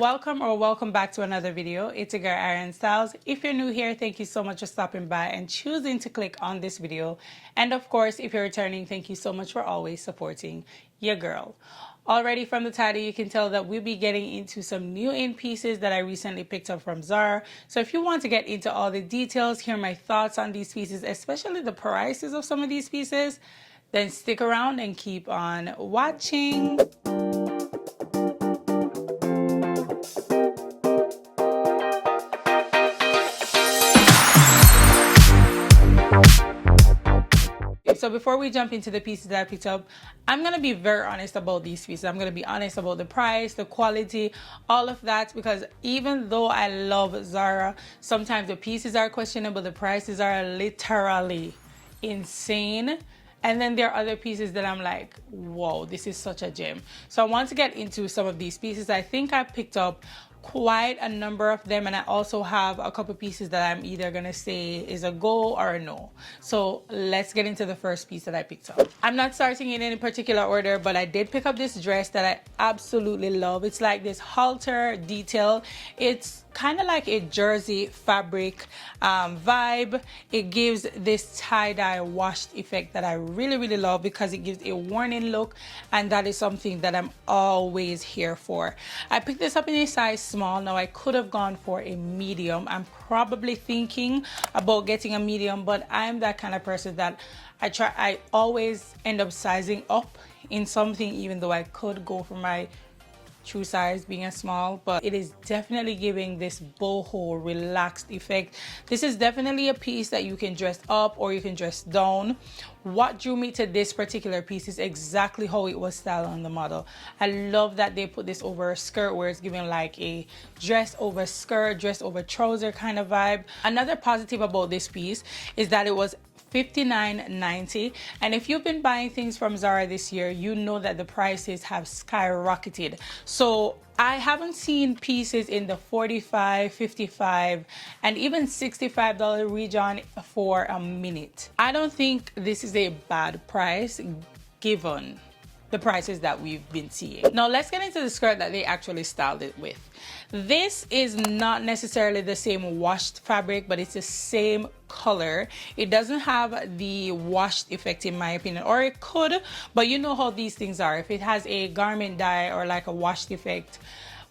Welcome back to another video. It's your girl ARIANNE STYLLZ. If you're new here, thank you so much for stopping by and choosing to click on this video. And of course, if you're returning, thank you so much for always supporting your girl. Already from the title, you can tell that we'll be getting into some new in pieces that I recently picked up from Zara. So if you want to get into all the details, hear my thoughts on these pieces, especially the prices of some of these pieces, then stick around and keep on watching. So before we jump into the pieces that I picked up, I'm going to be very honest about these pieces. I'm going to be honest about the price, the quality, all of that, because even though I love Zara, sometimes the pieces are questionable, the prices are literally insane. And then there are other pieces that I'm like, whoa, this is such a gem. So I want to get into some of these pieces. I think I picked up quite a number of them, and I also have a couple pieces that I'm either gonna say is a go or a no. So let's get into the first piece that I picked up. I'm not starting in any particular order, but I did pick up this dress that I absolutely love. It's like this halter detail. It's kind of like a jersey fabric vibe. It gives this tie-dye washed effect that I really love because it gives a worn-in look, and that is something that I'm always here for. I picked this up in a size small. Now I could have gone for a medium. I'm probably thinking about getting a medium, but I'm that kind of person that I always end up sizing up in something, even though I could go for my true size being a small. But it is definitely giving this boho relaxed effect. This is definitely a piece that you can dress up or you can dress down. What drew me to this particular piece is exactly how it was styled on the model. I love that they put this over a skirt where it's giving like a dress over skirt, dress over trouser kind of vibe. Another positive about this piece is that it was $59.90, and if you've been buying things from Zara this year, you know that the prices have skyrocketed. So I haven't seen pieces in the $45, $55, and even $65 region for a minute. I don't think this is a bad price given the prices that we've been seeing. Now let's get into the skirt that they actually styled it with. This is not necessarily the same washed fabric, but it's the same color. It doesn't have the washed effect in my opinion, or it could, but you know how these things are. If it has a garment dye or like a washed effect,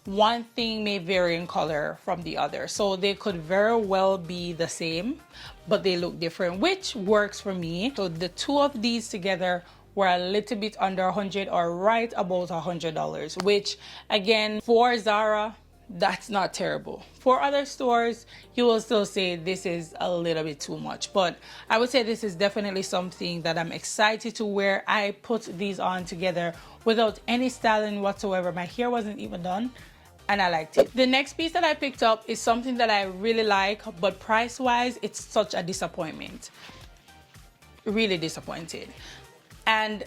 one thing may vary in color from the other. So they could very well be the same, but they look different, which works for me. So the two of these together were a little bit under $100 or right about $100, which again, for Zara, that's not terrible. For other stores, you will still say this is a little bit too much, but I would say this is definitely something that I'm excited to wear. I put these on together without any styling whatsoever. My hair wasn't even done, and I liked it. The next piece that I picked up is something that I really like, but price-wise, it's such a disappointment. Really disappointed. And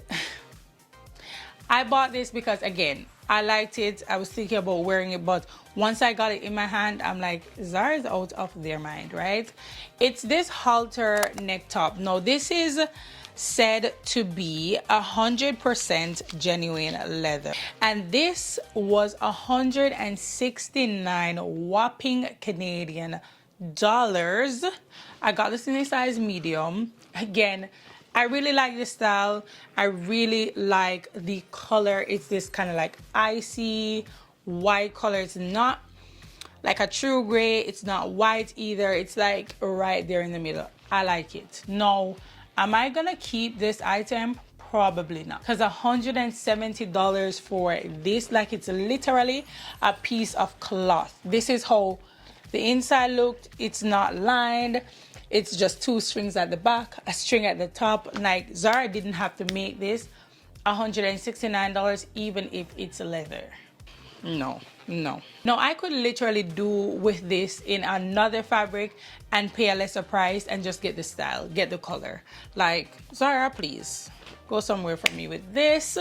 I bought this because, again, I liked it. I was thinking about wearing it, but once I got it in my hand, I'm like, Zara's out of their mind, right? It's this halter neck top. Now, this is said to be 100% genuine leather, and this was 169 whopping Canadian dollars. I got this in a size medium. Again, I really like this style. I really like the color. It's this kind of like icy white color. It's not like a true gray. It's not white either. It's like right there in the middle. I like it. Now, am I gonna keep this item? Probably not, because $170 for this, like it's literally a piece of cloth. This is how the inside looked. It's not lined. It's just two strings at the back, a string at the top. Like, Zara didn't have to make this $169 even if it's leather. No. I could literally do with this in another fabric and pay a lesser price and just get the style, get the color. Like, Zara, please go somewhere for me with this.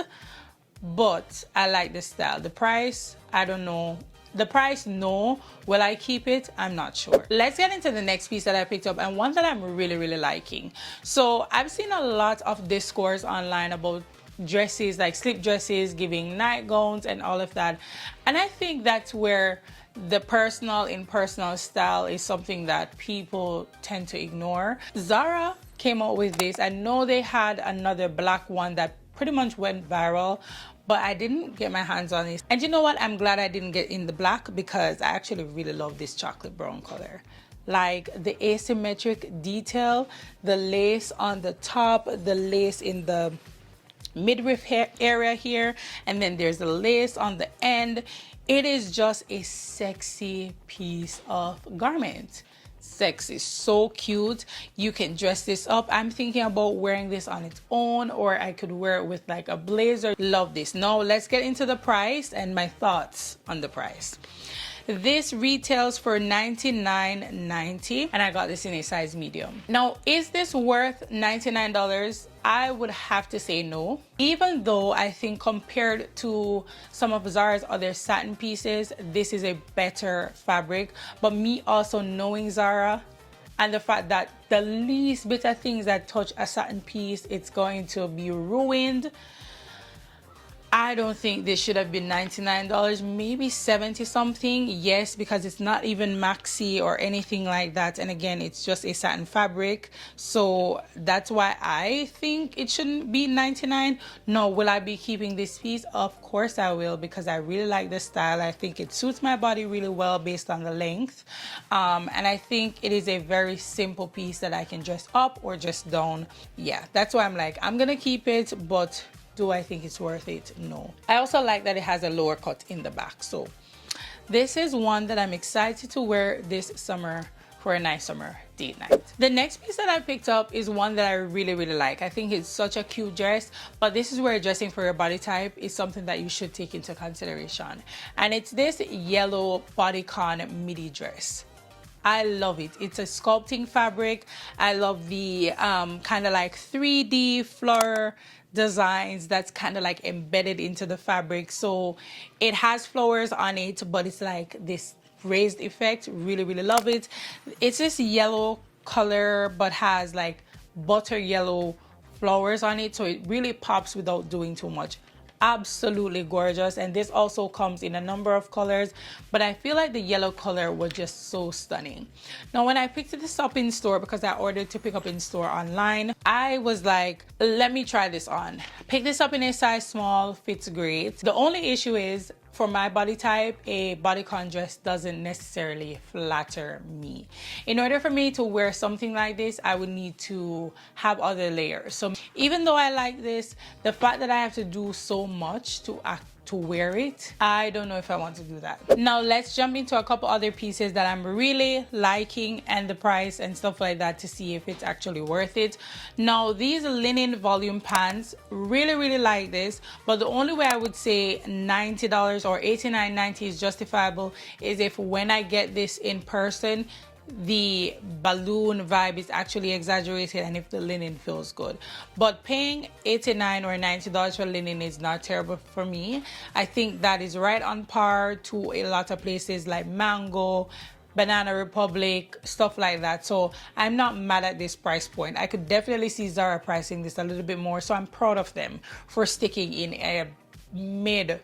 But I like the style. The price, I don't know. The price, no. Will I keep it? I'm not sure. Let's get into the next piece that I picked up, and one that I'm really liking. So I've seen a lot of discourse online about dresses, like slip dresses, giving nightgowns and all of that. And I think that's where the personal style is something that people tend to ignore. Zara came out with this. I know they had another black one that pretty much went viral, but I didn't get my hands on it. And you know what? I'm glad I didn't get in the black because I actually really love this chocolate brown color. Like the asymmetric detail, the lace on the top, the lace in the midriff area here, and then there's the lace on the end. It is just a sexy piece of garment. Sexy, so cute. You can dress this up. I'm thinking about wearing this on its own, or I could wear it with like a blazer. Love this. Now let's get into the price and my thoughts on the price. This retails for $99.90 and I got this in a size medium. Now, is this worth $99? I would have to say no, even though I think compared to some of Zara's other satin pieces, this is a better fabric. But me also knowing Zara and the fact that the least bit of things that touch a satin piece, it's going to be ruined. I don't think this should have been $99, maybe 70 something. Yes, because it's not even maxi or anything like that. And again, it's just a satin fabric. So that's why I think it shouldn't be $99. No, will I be keeping this piece? Of course I will, because I really like the style. I think it suits my body really well based on the length. And I think it is a very simple piece that I can dress up or dress down. Yeah, that's why I'm like, I'm gonna keep it, but do I think it's worth it? No. I also like that it has a lower cut in the back. So this is one that I'm excited to wear this summer for a nice summer date night. The next piece that I picked up is one that I really like. I think it's such a cute dress, but this is where dressing for your body type is something that you should take into consideration. And it's this yellow bodycon midi dress. I love it. It's a sculpting fabric. I love the kind of like 3D flower designs that's kind of like embedded into the fabric. So it has flowers on it, but it's like this raised effect. Really love it. It's this yellow color, but has like butter yellow flowers on it. So it really pops without doing too much. Absolutely gorgeous. And this also comes in a number of colors, but I feel like the yellow color was just so stunning. Now when I picked this up in store, because I ordered to pick up in store online, I was like, let me try this on. Pick this up in a size small, fits great. The only issue is, for my body type, a bodycon dress doesn't necessarily flatter me. In order for me to wear something like this, I would need to have other layers. So even though I like this, the fact that I have to do so much to wear it, I don't know if I want to do that. Now let's jump into a couple other pieces that I'm really liking and the price and stuff like that to see if it's actually worth it. Now these linen volume pants, really like this, but the only way I would say $90 or $89.90 is justifiable is if when I get this in person, the balloon vibe is actually exaggerated and if the linen feels good. But paying $89 or $90 for linen is not terrible for me. I think that is right on par to a lot of places like Mango, Banana Republic, stuff like that. So I'm not mad at this price point. I could definitely see Zara pricing this a little bit more, so I'm proud of them for sticking in a mid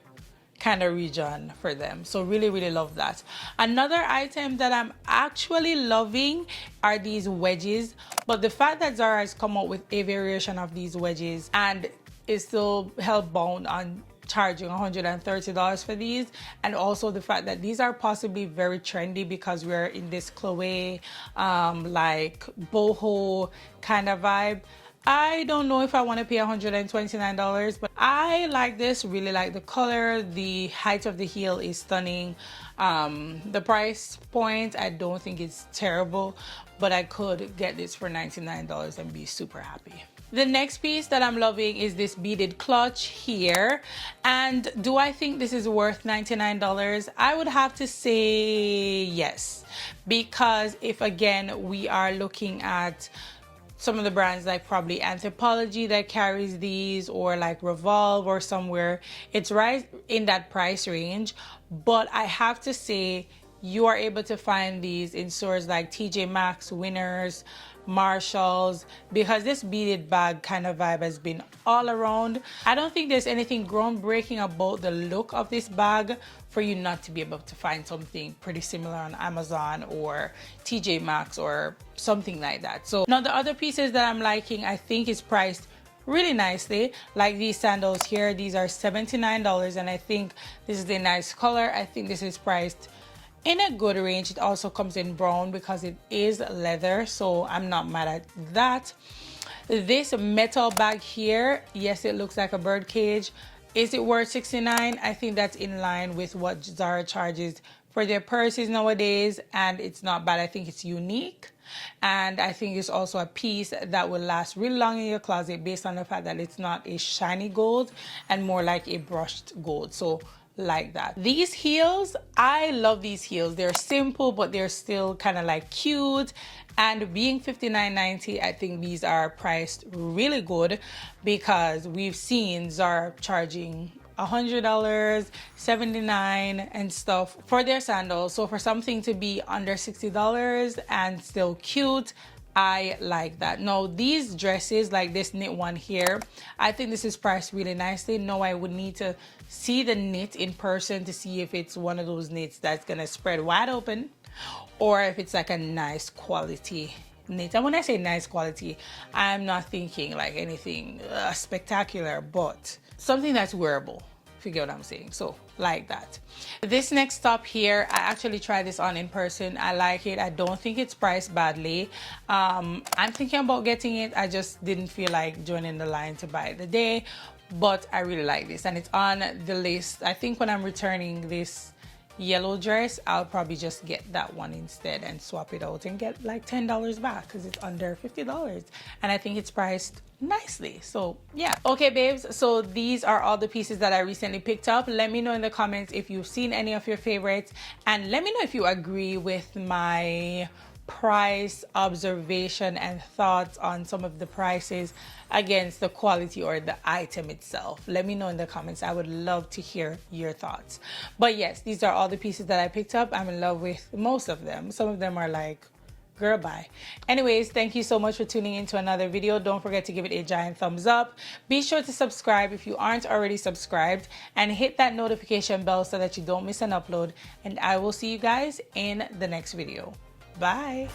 kind of region for them. So really love that. Another item that I'm actually loving are these wedges, but the fact that Zara has come out with a variation of these wedges and is still held bound on charging $130 for these, and also the fact that these are possibly very trendy because we're in this Chloe like boho kind of vibe. I don't know if I want to pay $129, but I like this, really like the color. The height of the heel is stunning. The price point, I don't think it's terrible, but I could get this for $99 and be super happy. The next piece that I'm loving is this beaded clutch here. And do I think this is worth $99? I would have to say yes, because if again we are looking at some of the brands like probably Anthropologie that carries these, or like Revolve or somewhere, it's right in that price range. But I have to say you are able to find these in stores like TJ Maxx, Winners, Marshalls, because this beaded bag kind of vibe has been all around. I don't think there's anything groundbreaking about the look of this bag for you not to be able to find something pretty similar on Amazon or TJ Maxx or something like that. So now the other pieces that I'm liking, I think is priced really nicely, like these sandals here. These are $79, and I think this is a nice color. I think this is priced in a good range. It also comes in brown because it is leather, so I'm not mad at that. This metal bag here, yes, it looks like a bird cage. Is it worth $69? I think that's in line with what Zara charges for their purses nowadays, and it's not bad. I think it's unique, and I think it's also a piece that will last really long in your closet based on the fact that it's not a shiny gold and more like a brushed gold. So like that. These heels, I love these heels. They're simple, but they're still kind of like cute, and being $59.90, I think these are priced really good because we've seen Zara charging $100, $79 and stuff for their sandals. So for something to be under $60 and still cute, I like that. Now these dresses, like this knit one here, I think this is priced really nicely. No, I would need to see the knit in person to see if it's one of those knits that's gonna spread wide open or if it's like a nice quality knit. And when I say nice quality, I'm not thinking like anything spectacular, but something that's wearable, if you get what I'm saying. So like that. This next top here, I actually tried this on in person. I like it. I don't think it's priced badly. I'm thinking about getting it. I just didn't feel like joining the line to buy it today, but I really like this and it's on the list. I think when I'm returning this yellow dress, I'll probably just get that one instead and swap it out and get like $10 back because it's under $50, and I think it's priced nicely. So yeah. Okay babes, so these are all the pieces that I recently picked up. Let me know in the comments if you've seen any of your favorites, and let me know if you agree with my price observation and thoughts on some of the prices against the quality or the item itself. Let me know in the comments. I would love to hear your thoughts. But yes, these are all the pieces that I picked up. I'm in love with most of them. Some of them are like, girl, bye. Anyways, thank you so much for tuning into another video. Don't forget to give it a giant thumbs up. Be sure to subscribe if you aren't already subscribed, and hit that notification bell so that you don't miss an upload. And I will see you guys in the next video. Bye.